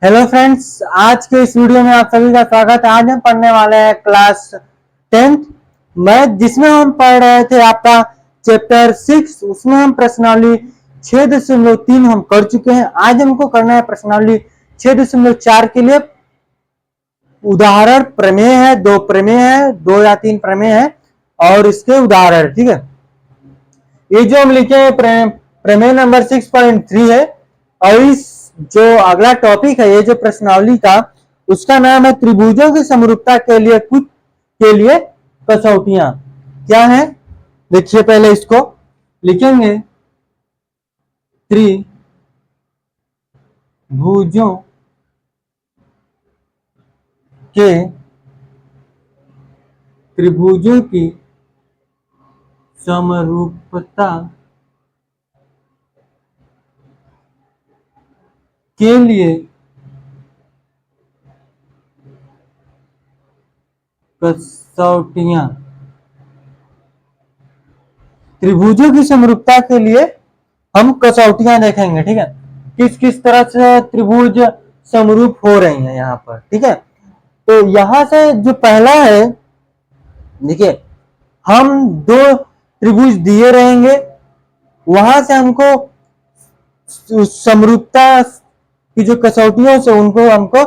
Hello friends, आज के इस वीडियो में आप सभी का स्वागत है। आज हम पढ़ने वाले हैं क्लास 10th मैथ, जिसमें हम पढ़ रहे थे आपका चैप्टर 6। उसमें हम प्रश्नावली 6.3 हम कर चुके हैं। आज हमको करना है प्रश्नावली 6.4 के लिए उदाहरण प्रमेय है। दो प्रमेय है, 2 या 3 प्रमेय है और इसके उदाहरण। ठीक है, ये जो हम लिखे हैं प्रमेय नंबर 6.3 है। और इस जो अगला टॉपिक है, ये जो प्रश्नावली का, उसका नाम है त्रिभुजों की समरूपता के लिए कुछ के लिए कसौटियां। क्या है, देखिए पहले इसको लिखेंगे। त्रिभुजों के त्रिभुजों की समरूपता के लिए कसौटियां। त्रिभुजों की समरूपता के लिए हम कसौटियां देखेंगे। ठीक है, किस किस तरह से त्रिभुज समरूप हो रही हैं यहाँ पर। ठीक है, तो यहां से जो पहला है, देखिए हम दो त्रिभुज दिए रहेंगे, वहां से हमको समरूपता की जो कसौटियों से उनको हमको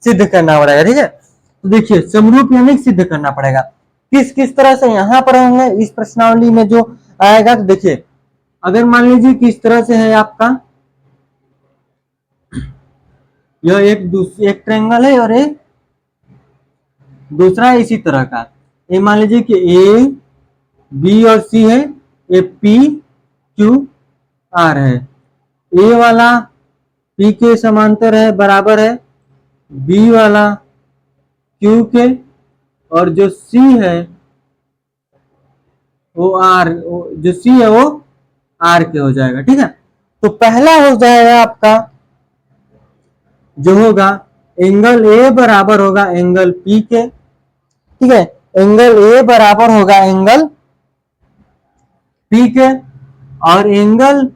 सिद्ध करना पड़ेगा। ठीक है, तो देखिए समरूप यानी सिद्ध करना पड़ेगा। किस किस तरह से यहाँ पर होंगे इस प्रश्नावली में जो आएगा। तो देखिए, अगर मान लीजिए किस तरह से है आपका, यह एक ट्रायंगल है और एक दूसरा इसी तरह का। ये मान लीजिए कि ए बी और सी है, ये पी क्यू आर है। ए वाला पी के समांतर है, बराबर है बी वाला क्यू के, और जो सी है वो आर, जो सी है वो आर के हो जाएगा। ठीक है, तो पहला हो जाएगा आपका जो होगा एंगल ए बराबर होगा एंगल पी के। ठीक है, एंगल ए बराबर होगा एंगल पी के, और एंगल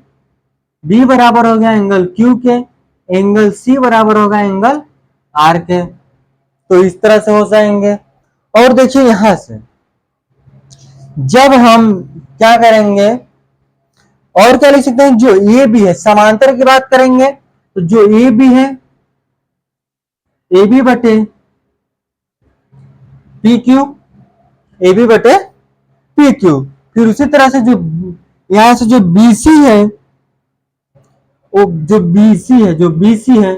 बी बराबर हो गया एंगल क्यू के, एंगल सी बराबर होगा एंगल आर के। तो इस तरह से हो जाएंगे। और देखिए यहां से जब हम क्या करेंगे, और क्या लिख सकते हैं, जो ए बी है, समांतर की बात करेंगे तो जो ए बी है, ए बी बटे पी क्यू, ए बी बटे पी क्यू। फिर उसी तरह से जो यहां से जो बीसी है, वो जो बीसी है, जो बीसी है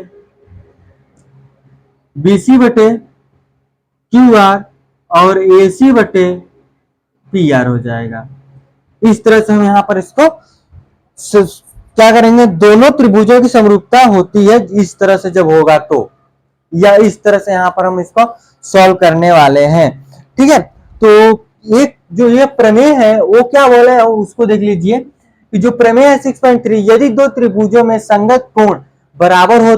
बीसी बटे क्यू आर, और ए सी बटे पी आर हो जाएगा। इस तरह से हम यहाँ पर इसको क्या करेंगे, दोनों त्रिभुजों की समरूपता होती है इस तरह से जब होगा तो, या इस तरह से यहाँ पर हम इसको सॉल्व करने वाले हैं। ठीक है, तो एक जो ये प्रमेय है वो क्या बोले है उसको देख लीजिए कि जो प्रमेय है 6.3, यदि दो त्रिभुजों में संगत कोण बराबर हो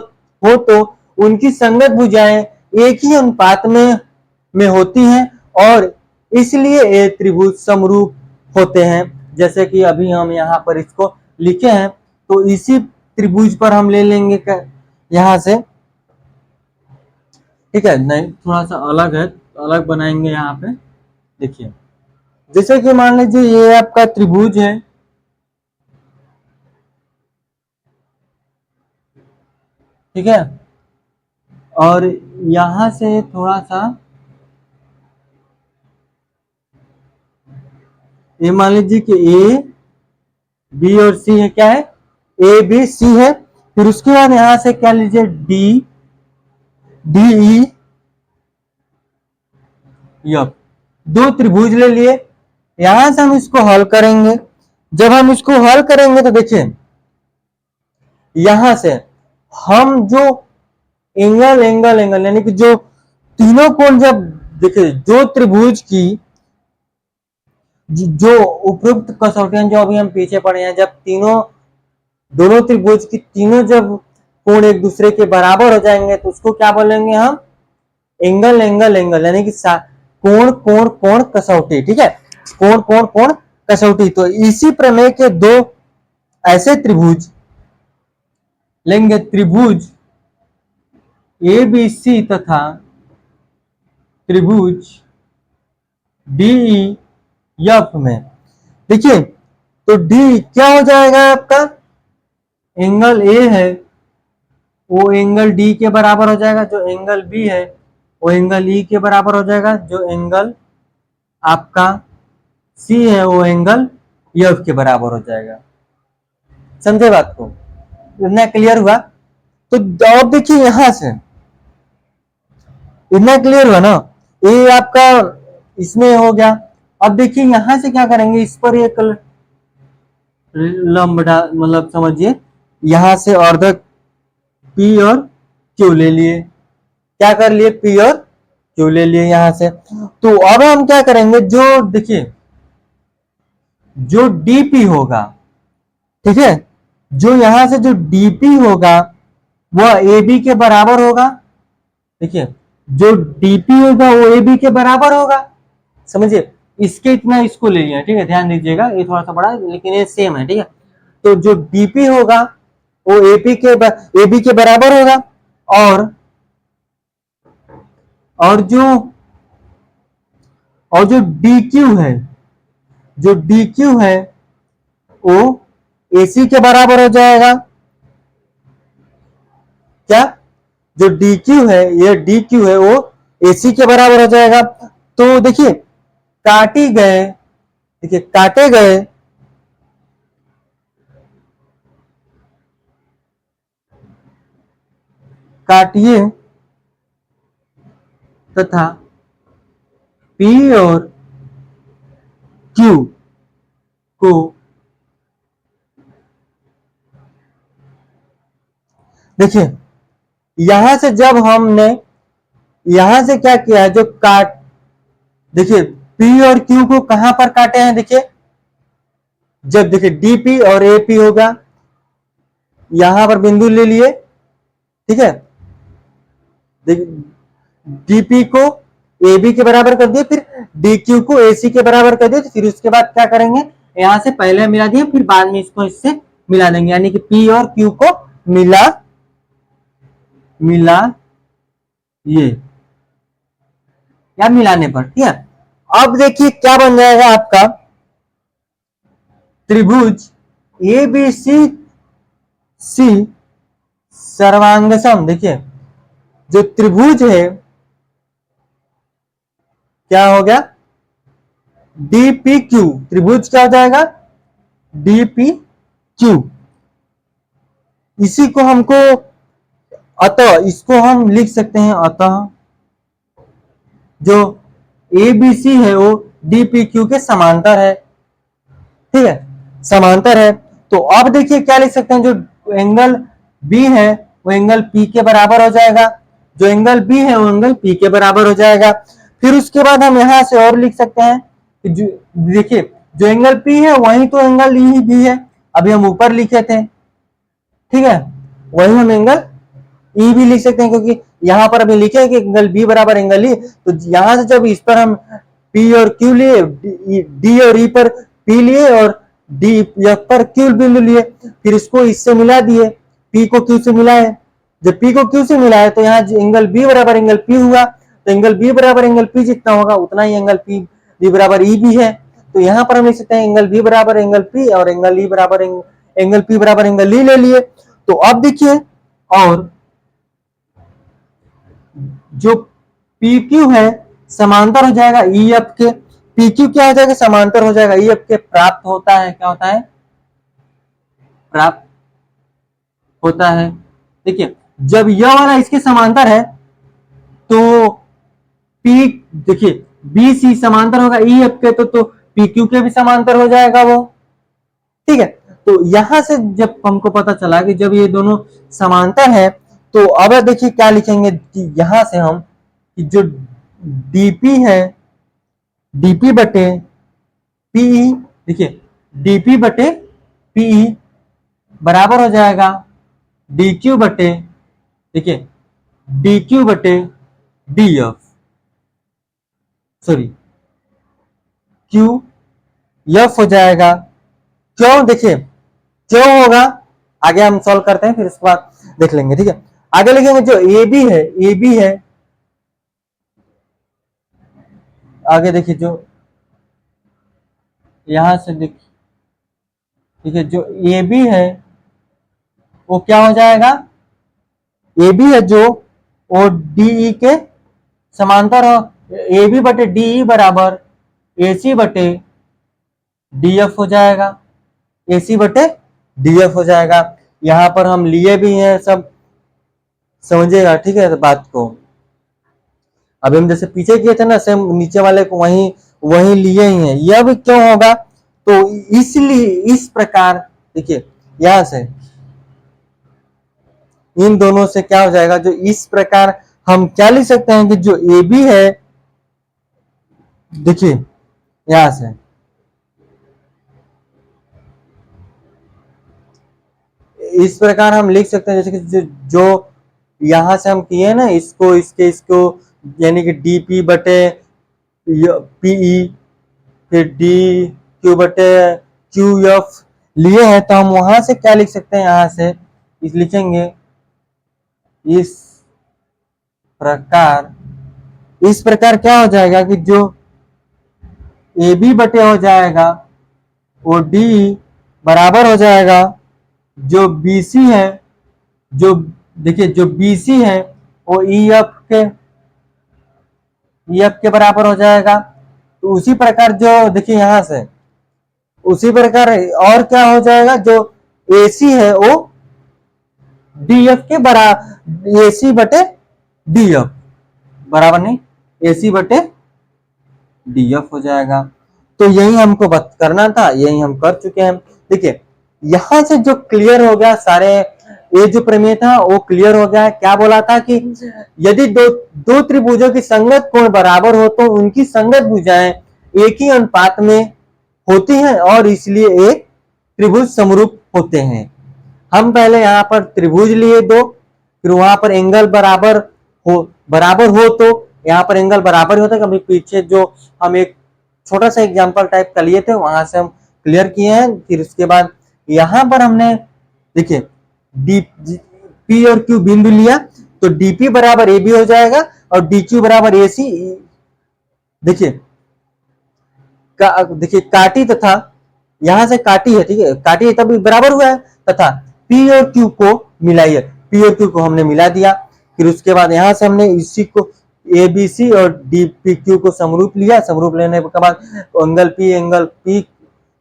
तो उनकी संगत भुजाएं एक ही अनुपात में होती हैं और इसलिए ये त्रिभुज समरूप होते हैं। जैसे कि अभी हम यहाँ पर इसको लिखे हैं, तो इसी त्रिभुज पर हम ले लेंगे यहां से। ठीक है, नहीं थोड़ा सा अलग है, अलग बनाएंगे यहाँ पे। देखिए, जैसे कि मान लीजिए ये आपका त्रिभुज है। ठीक है, और यहां से थोड़ा सा ये मान लीजिए कि ए बी और सी है, क्या है, ए बी सी है। फिर उसके बाद यहां से क्या लीजिए, डी डी ई एफ, दो त्रिभुज ले लिए। यहां से हम इसको हल करेंगे। जब हम इसको हल करेंगे तो देखिए यहां से हम जो एंगल एंगल एंगल यानी कि जो तीनों कोण, जब देखिए जो त्रिभुज की जो उपयुक्त कसौटियां जो अभी हम पीछे पड़े हैं, जब तीनों दोनों त्रिभुज की तीनों जब कोण एक दूसरे के बराबर हो जाएंगे तो उसको क्या बोलेंगे हम, एंगल एंगल एंगल, यानी कि कोण कोण कोण कसौटी। ठीक है, कोण कोण कोण कसौटी। तो इसी प्रमेय के दो ऐसे त्रिभुज लेंगे, त्रिभुज ए बी सी तथा त्रिभुज डी ई एफ में। देखिए तो डी क्या हो जाएगा आपका, एंगल ए है वो एंगल डी के बराबर हो जाएगा, जो एंगल बी है वो एंगल ई के बराबर हो जाएगा, जो एंगल आपका सी है वो एंगल एफ के बराबर हो जाएगा। समझे बात को, इतना क्लियर हुआ। तो और देखिए यहां से इतना क्लियर हुआ ना, ये आपका इसमें हो गया। अब देखिए यहां से क्या करेंगे, इस पर एक लंब मतलब समझिए यहां से अर्धक पी और क्यू ले लिए, क्या कर लिए, पी और क्यू ले लिए यहां से। तो अब हम क्या करेंगे, जो देखिए जो डीपी होगा, ठीक है, जो यहां से जो डीपी होगा वह ए बी के बराबर होगा। देखिए जो डीपी होगा वो ए बी के बराबर होगा, समझिए इसके इतना इसको ले लिया, ठीक है, ध्यान दीजिएगा ये थोड़ा सा बड़ा है लेकिन ये सेम है, ठीक है। तो जो डीपी होगा वो ए बी के बराबर होगा, और और जो और जो डी क्यू है, जो डी क्यू है वो एसी के बराबर हो जाएगा। क्या, जो डी क्यू है, ये डी क्यू है वो एसी के बराबर हो जाएगा। तो देखिए काटी गए, देखिए काटे गए काटिए तथा पी और क्यू को देखिए यहां से जब हमने यहां से क्या किया है, जो काट, देखिए पी और क्यू को कहां पर काटे हैं, देखिए जब देखिए डीपी और एपी होगा, यहां पर बिंदु ले लिए, ठीक है, डीपी को ए बी के बराबर कर दिए, फिर डी क्यू को ए सी के बराबर कर दिए, तो फिर उसके बाद क्या करेंगे, यहां से पहले मिला दिए फिर बाद में इसको इससे मिला देंगे, यानी कि पी और क्यू को मिला मिला ये या मिलाने पर, ठीक है। अब देखिए क्या बन जाएगा आपका त्रिभुज ए बी सी सी सर्वांगसम। देखिए जो त्रिभुज है क्या हो गया, डीपी क्यू, त्रिभुज क्या हो जाएगा, डीपी क्यू। इसी को हमको अतः इसको हम लिख सकते हैं, अतः जो ए बी सी है वो डीपी क्यू के समांतर है, ठीक है, समांतर है। तो अब देखिए क्या लिख सकते हैं, जो एंगल बी है वो एंगल पी के बराबर हो जाएगा, जो एंगल बी है वो एंगल पी के बराबर हो जाएगा। फिर उसके बाद हम यहां से और लिख सकते हैं कि देखिए जो एंगल पी है वही तो एंगल ई भी है, अभी हम ऊपर लिखे थे, ठीक है, वही हम एंगल ई भी लिख सकते हैं, क्योंकि यहां पर अभी लिखे कि एंगल बी बराबर एंगल ई, तो यहां से जब इस पर हम पी और क्यू लिए, डी और ई पर पी लिए और डी एफ पर क्यू बिंदु लिए, फिर इसको इससे मिला दिए, पी को क्यू से मिलाए, जब पी को क्यू से मिलाए तो यहाँ एंगल बी बराबर एंगल पी हुआ, तो एंगल बी बराबर एंगल पी जितना होगा उतना ही एंगल पी बी बराबर ई भी है। तो यहाँ पर हम लिख सकते हैं एंगल बी बराबर एंगल पी और एंगल ई बराबर एंगल पी बराबर एंगल ई ले लिए। तो अब देखिए, और जो पी क्यू है समांतर हो जाएगा ई एफ के, पी क्यू क्या हो जाएगा, समांतर हो जाएगा ई एफ के, प्राप्त होता है, क्या होता है, प्राप्त होता है। देखिए जब यह वाला इसके समांतर है तो पी, देखिए बी सी समांतर होगा ई एफ के, तो पी क्यू के भी समांतर हो जाएगा वो, ठीक है। तो यहां से जब हमको पता चला कि जब ये दोनों समांतर है, तो अब देखिए क्या लिखेंगे कि यहां से हम कि जो डीपी है, डीपी बटे पीई, देखिए डीपी बटे पीई बराबर हो जाएगा डी क्यू बटे, देखिए डी क्यू बटे D F, sorry Q F हो जाएगा। क्यों, देखिए क्यों होगा आगे हम सॉल्व करते हैं, फिर इसके बाद देख लेंगे, ठीक है। आगे लिखेंगे जो ए बी है, ए बी है, आगे देखिए जो यहां से देखिए, ठीक है, जो ए बी है वो क्या हो जाएगा, ए बी है जो वो डीई के समांतर हो, ए बी बटे डीई बराबर ए सी बटे डी एफ हो जाएगा, ए सी बटे डी एफ हो जाएगा। यहां पर हम लिए भी हैं, सब समझिएगा, ठीक है बात को। अभी हम जैसे पीछे किए थे ना, सेम नीचे वाले को वही वही लिए ही हैं। यह भी क्यों होगा, तो इसलिए इस प्रकार देखिए, यहां से इन दोनों से क्या हो जाएगा, जो इस प्रकार हम क्या लिख सकते हैं कि जो ए बी है, देखिए यहां से इस प्रकार हम लिख सकते हैं, जैसे कि जो यहां से हम किए ना, इसको इसको यानी कि डी पी बटे पीई, फिर डी क्यू बटे क्यू एफ लिए हैं, तो हम वहां से क्या लिख सकते हैं, यहां से इस लिखेंगे इस प्रकार। इस प्रकार क्या हो जाएगा कि जो ए बी बटे हो जाएगा वो डी बराबर हो जाएगा जो बी सी है, जो देखिए जो बी सी है वो ई एफ के बराबर हो जाएगा। तो उसी प्रकार जो देखिए यहां से उसी प्रकार और क्या हो जाएगा, जो ए सी है वो डी एफ के बराबर, ए सी बटे डी एफ बराबर नहीं, ए सी बटे डी एफ हो जाएगा। तो यही हमको करना था, यही हम कर चुके हैं। देखिए यहां से जो क्लियर हो गया, सारे ये जो प्रमेय था वो क्लियर हो गया है। क्या बोला था कि यदि दो त्रिभुजों की संगत कोण बराबर हो तो उनकी संगत भुजाएं एक ही अनुपात में होती हैं और इसलिए एक त्रिभुज समरूप होते हैं। हम पहले यहाँ पर त्रिभुज लिए दो, फिर वहां पर एंगल बराबर हो तो यहाँ पर एंगल बराबर होता है। कभी पीछे जो हम एक छोटा सा एग्जांपल टाइप का लिए थे वहां से हम क्लियर किए हैं। फिर उसके बाद यहां पर हमने देखिए डी पी और क्यू बिंदु लिया, तो डीपी बराबर ए बी हो जाएगा और डी क्यू बराबर ए सी। देखिए देखिए काटी तथा यहां से काटी है, ठीक है, काटी है तब बराबर हुआ है, तथा पी और क्यू को मिलाइए, पी और क्यू को हमने मिला दिया। फिर उसके बाद यहां से हमने इसी को ए बी सी और डी पी क्यू को समरूप लिया। समरूप लेने के बाद एंगल पी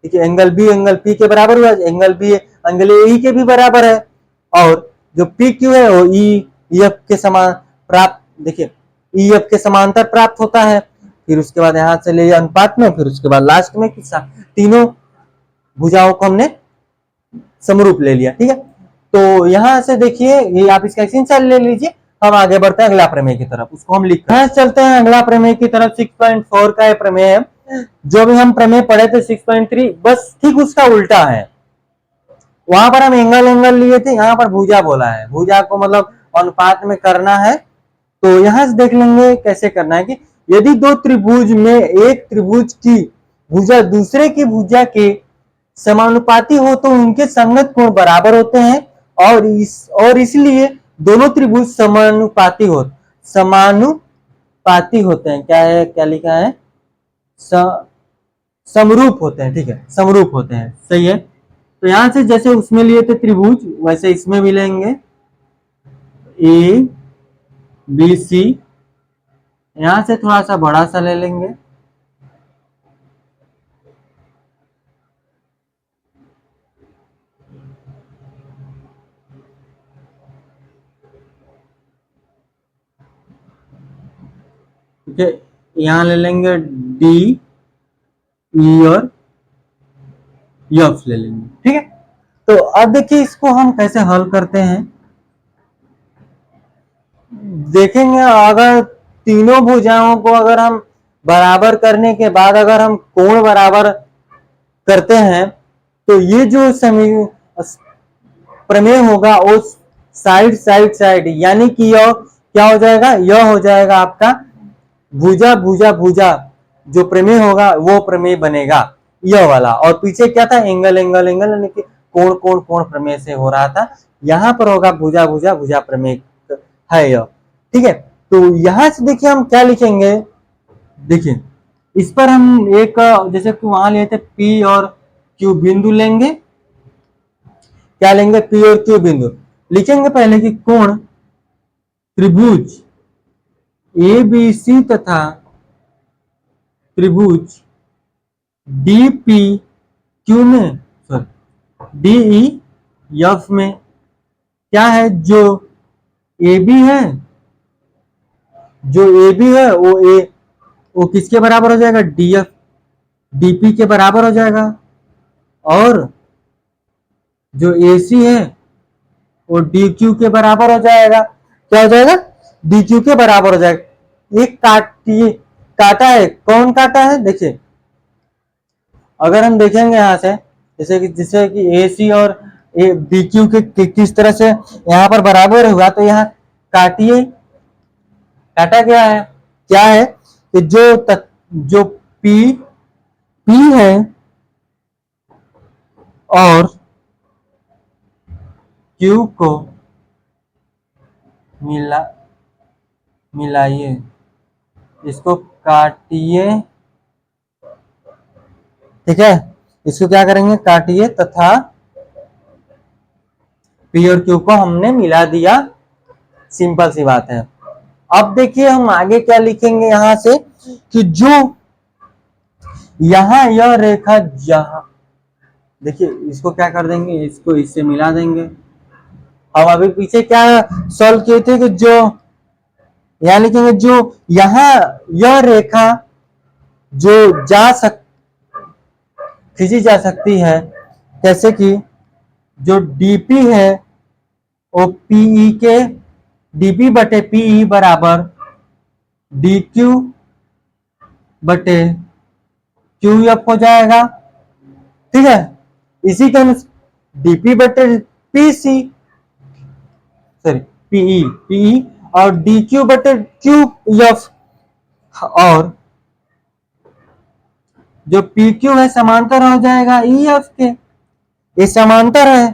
ठीक है, एंगल बी के बराबर हुआ, एंगल बी एंगल ए के भी बराबर है, और जो पी क्यू है वो ई एफ के समान प्राप्त, देखिए ई एफ के समांतर प्राप्त होता है। फिर उसके बाद यहां से ले अनुपात में, फिर उसके बाद लास्ट में तीनों भुजाओं को हमने समरूप ले लिया, ठीक है। तो यहां से देखिए ये आप इसका स्क्रीनशॉट ले लीजिए। हम आगे बढ़ते हैं अगला प्रमेय की तरफ, उसको हम लिख रहे हैं। चलते हैं अगला प्रमेय की तरफ। 6.4 का प्रमेय है। जो भी हम प्रमेय पढ़े थे 6.3 बस ठीक उसका उल्टा है। वहां पर हम एंगल लिए थे, यहाँ पर भुजा बोला है। भुजा को मतलब अनुपात में करना है। तो यहां से देख लेंगे कैसे करना है कि यदि दो त्रिभुज में एक त्रिभुज की भुजा दूसरे की भुजा के समानुपाती हो तो उनके संगत कोण बराबर होते हैं और इसलिए दोनों त्रिभुज समानुपाती होते हैं। क्या है, क्या लिखा है, समरूप होते हैं, ठीक है, समरूप होते हैं, सही है। तो यहां से जैसे उसमें लिए थे त्रिभुज वैसे इसमें भी लेंगे ए बी सी, यहां से थोड़ा सा बड़ा सा ले लेंगे, ठीक है, यहां ले लेंगे डी ई और एफ ले लेंगे, ठीक है। तो अब देखिए इसको हम कैसे हल करते हैं, देखेंगे। अगर तीनों भुजाओं को अगर हम बराबर करने के बाद अगर हम कोण बराबर करते हैं तो ये जो प्रमेय होगा वो साइड यानी कि यह क्या हो जाएगा, यह हो जाएगा आपका भुजा भुजा भुजा जो प्रमेय होगा वो प्रमेय बनेगा यह वाला। और पीछे क्या था, एंगल यानी कि कोण प्रमेय से हो रहा था। यहां पर होगा भुजा भुजा भुजा प्रमेय है यह, ठीक है। तो यहां से देखिए हम क्या लिखेंगे, देखिए इस पर हम एक जैसे कि वहां लिए थे पी और क्यू बिंदु लेंगे, क्या लेंगे, पी और क्यू बिंदु। लिखेंगे पहले कि कोण त्रिभुज ए बी सी तथा त्रिभुज डी पी क्यू में, सॉरी डी ई एफ में क्या है, जो ए बी है, जो ए बी है वो किसके बराबर हो जाएगा, डी एफ डीपी के बराबर हो जाएगा। और जो ए सी है वो डी क्यू के बराबर हो जाएगा। क्या हो जाएगा, डी क्यू के बराबर हो जाएगा। एक काटा है, कौन काटा है, देखिए अगर हम देखेंगे यहां से, जैसे कि ए सी और डी क्यू के किस तरह से यहाँ पर बराबर हुआ, तो यहाँ काटिए, काटा क्या है कि जो पी पी है और क्यू को मिलाइए, इसको काटिए, ठीक है। इसको क्या करेंगे, काटिए तथा पी और क्यू को हमने मिला दिया, सिंपल सी बात है। अब देखिए हम आगे क्या लिखेंगे यहां से कि जो यहां यह रेखा, जहां देखिए इसको क्या कर देंगे, इसको इससे मिला देंगे। हम अभी पीछे क्या सॉल्व किए थे कि जो यहां लिखेंगे, जो यहां यह रेखा जो खींची जा सकती है, जैसे कि जो डीपी है वो पीई के डीपी बटे पीई बराबर डी क्यू बटे क्यू एफ हो जाएगा, ठीक है। इसी के अनुसार डीपी बटे पीसी, सॉरी पीई पीई और डी क्यू बटे क्यू एफ, और जो पी क्यू है समांतर हो जाएगा ई एफ के, ये समांतर है।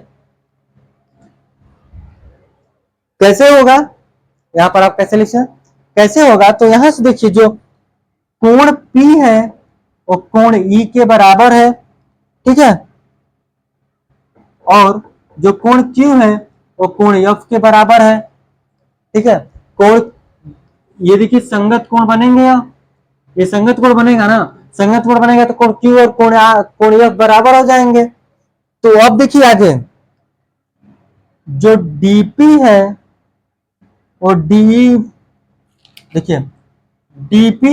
कैसे होगा, यहां पर आप कैसे लिखें, कैसे होगा, तो यहां से देखिए जो कोण P है वो कोण E के बराबर है, ठीक है। और जो कोण Q है वो कोण F के बराबर है, ठीक है। कोण ये देखिए संगत कोण बनेंगे, ये संगत कोण बनेगा ना, संगत कोण बनेगा तो कोण Q और कोण F बराबर हो जाएंगे। तो अब देखिए आगे जो DP है और DE, देखिए DP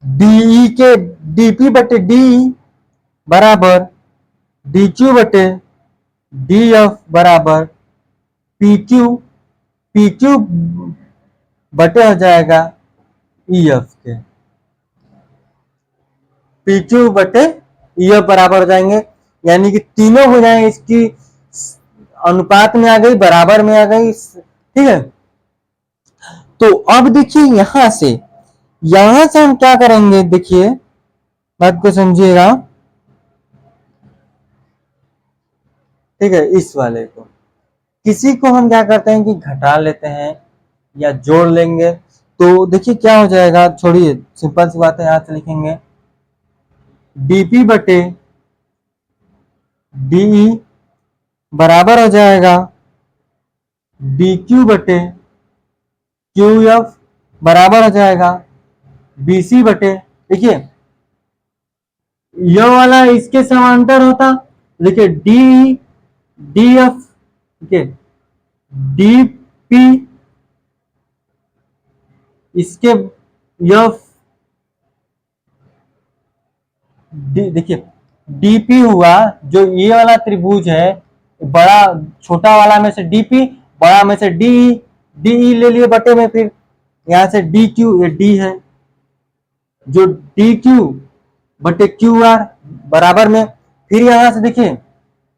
DE के DP बटे DE बराबर DQ बटे DF बराबर PQ बटे हो जाएगा EF के, PQ बटे EF बराबर हो जाएंगे, यानी कि तीनों हो जाएंगे, इसकी अनुपात में आ गई, बराबर में आ गई, ठीक है। तो अब देखिए यहां से हम क्या करेंगे, देखिए बात को समझिएगा, ठीक है। इस वाले को किसी को हम क्या करते हैं कि घटा लेते हैं या जोड़ लेंगे, तो देखिए क्या हो जाएगा, छोड़िए सिंपल सी बात है, यहां से लिखेंगे डीपी बटे डीई बराबर हो जाएगा डी क्यू बटे क्यू एफ बराबर हो जाएगा बीसी बटे, देखिए यह वाला इसके समांतर होता, देखिए डी डी एफ, ठीक है, डी पी इसके एफ, देखिए डीपी हुआ, जो ये वाला त्रिभुज है, बड़ा छोटा वाला में से डीपी, बड़ा में से डीई, डीई ले लिए बटे में, फिर यहां से डी क्यू, ये डी है, जो डी क्यू बटे क्यू आर बराबर में, फिर यहां से देखिए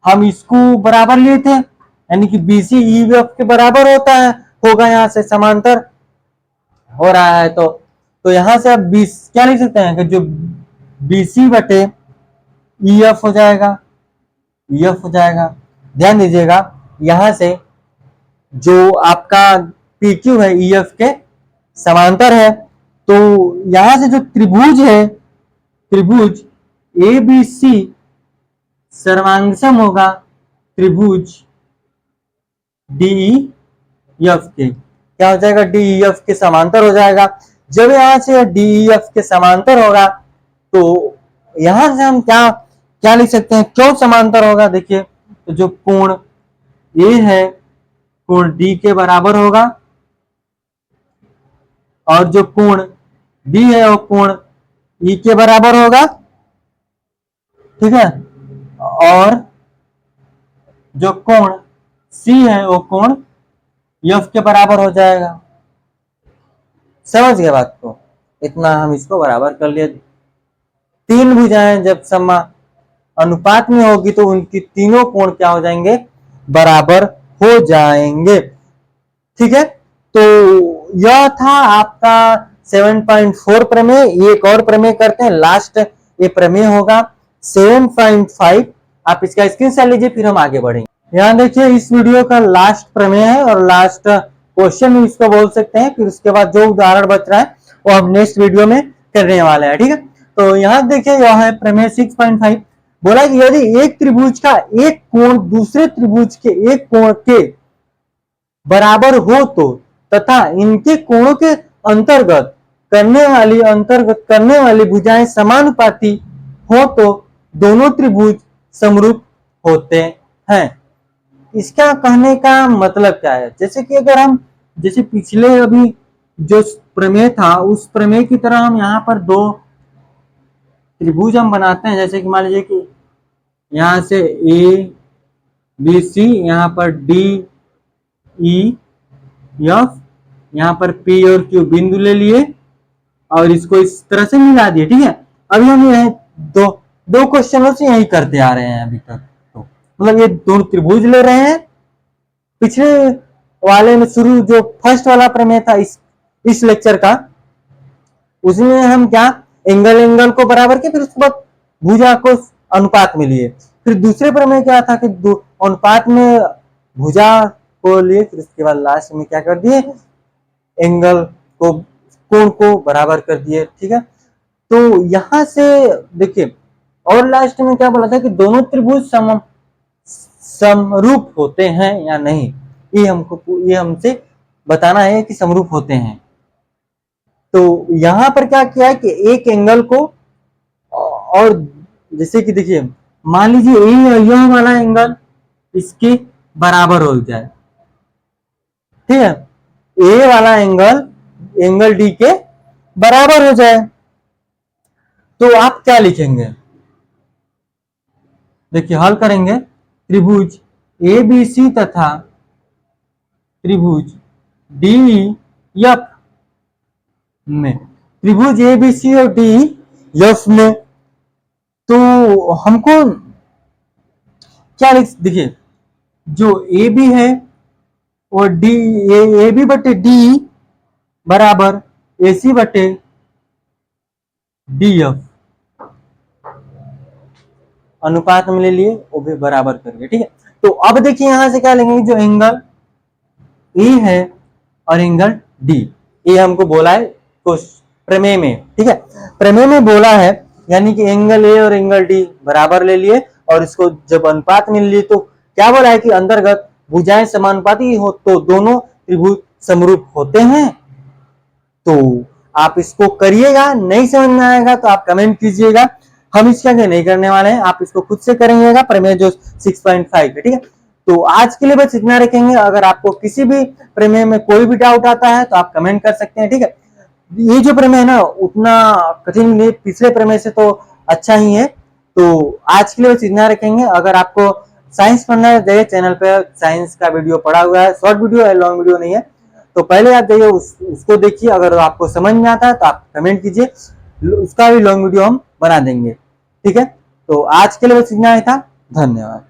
हम इसको बराबर लिए थे, यानी कि बीसी ई एफ के बराबर होता है, होगा, यहां से समांतर हो रहा है, तो यहां से आप क्या लिख सकते हैं कि जो बीसी बटे ई एफ हो जाएगा, ध्यान दीजिएगा, यहां से जो आपका PQ है EF के समांतर है। तो यहां से जो त्रिभुज है, त्रिभुज ABC सर्वांगसम होगा त्रिभुज DEF के। क्या हो जाएगा? DEF के समांतर हो जाएगा। जब यहां से DEF के समांतर होगा तो यहां से हम क्या क्या लिख सकते हैं? क्यों समांतर होगा? देखिए, तो जो कोण A है कोण D के बराबर होगा, और जो कोण B है वो कोण E के बराबर होगा, ठीक है। और जो कोण C है वो कोण F के बराबर हो जाएगा। समझ गए बात को? इतना हम इसको बराबर कर लिए। तीन भुजाएं जब समा अनुपात में होगी तो उनकी तीनों कोण क्या हो जाएंगे? बराबर हो जाएंगे। ठीक है, तो यह था आपका 7.4 प्रमेय। एक और प्रमेय करते हैं, लास्ट ये प्रमेय होगा 7.5। आप इसका स्क्रीनशॉट लीजिए, फिर हम आगे बढ़ेंगे। यहाँ देखिए, इस वीडियो का लास्ट प्रमेय है और लास्ट क्वेश्चन भी इसको बोल सकते हैं। फिर उसके बाद जो उदाहरण बच रहा है वो हम नेक्स्ट वीडियो में करने वाले हैं। ठीक है, तो यहाँ देखिए, यह है प्रमेय 6.5। बोला कि यदि एक त्रिभुज का एक कोण दूसरे त्रिभुज के एक कोण के बराबर हो तो, तथा इनके कोणों के अंतर्गत करने वाली भुजाएं समानुपाती हो तो दोनों त्रिभुज समरूप होते हैं। इसका कहने का मतलब क्या है? जैसे कि अगर हम जैसे पिछले अभी जो प्रमेय था उस प्रमेय की तरह हम यहाँ पर दो त्रिभुज हम बनाते हैं। जैसे कि मान लीजिए कि यहाँ से ABC, यहाँ पर DEF, यहाँ पर P और Q बिंदु ले लिए और इसको इस तरह से मिला दिए। ठीक है, अभी हम ये दो क्वेश्चनों से यही करते आ रहे हैं अभी तक। तो मतलब ये दोनों त्रिभुज ले रहे हैं। पिछले वाले में शुरू जो फर्स्ट वाला प्रमेय था इस लेक्चर का, उसमें हम क्या एंगल को बराबर किया, फिर उसके बाद भुजा को अनुपात में लिए। फिर दूसरे प्रमेय क्या था कि अनुपात में भुजा को लिए, फिर उसके बाद लास्ट में क्या कर दिए? एंगल को, कोण को बराबर कर दिए। ठीक है, तो यहां से देखिए, और लास्ट में क्या बोला था कि दोनों त्रिभुज समरूप होते हैं या नहीं, ये हमसे बताना है कि समरूप होते हैं। तो यहां पर क्या किया है कि एक एंगल को, और जैसे कि देखिए, मान लीजिए यह वाला एंगल इसके बराबर हो जाए। ठीक है, ए वाला एंगल डी के बराबर हो जाए, तो आप क्या लिखेंगे? देखिए, हल करेंगे। त्रिभुज ABC तथा त्रिभुज DEF में, त्रिभुज ABC और DEF में तो हमको क्या लिख, देखिए जो AB है और AB बटे D बराबर AC बटे DF, अनुपात में ले लिए, वो भी बराबर करके। ठीक है, तो अब देखिए यहां से क्या लेंगे? जो एंगल ए है और एंगल डी, ये हमको बोला है तो प्रमेय में। ठीक है, प्रमेय में बोला है, यानी कि एंगल ए और एंगल डी बराबर ले लिए और इसको जब अनुपात में लिए तो क्या बोला है कि अंतर्गत भुजाएं समानुपाती हो तो दोनों त्रिभुज समरूप होते हैं। तो आप इसको करिएगा, नहीं समझ में आएगा तो आप कमेंट कीजिएगा, हम इसके आगे नहीं करने वाले हैं, आप इसको खुद से करेंगे प्रमेय जो 6.5 है। ठीक है, तो आज के लिए बस इतना रखेंगे। अगर आपको किसी भी प्रमेय में कोई भी डाउट आता है तो आप कमेंट कर सकते हैं। ठीक है, ये जो प्रमेय है ना उतना कठिन नहीं, पिछले प्रमेय से तो अच्छा ही है। तो आज के लिए बस इतना रखेंगे। अगर आपको साइंस पढ़ना है, चैनल पे साइंस का वीडियो पड़ा हुआ है, शॉर्ट वीडियो है, लॉन्ग वीडियो नहीं है, तो पहले आप जाइए उसको देखिए। अगर आपको समझ में आता है तो आप कमेंट कीजिए, उसका भी लॉन्ग वीडियो हम बना देंगे। ठीक है, तो आज के लिए बस इतना ही था। धन्यवाद।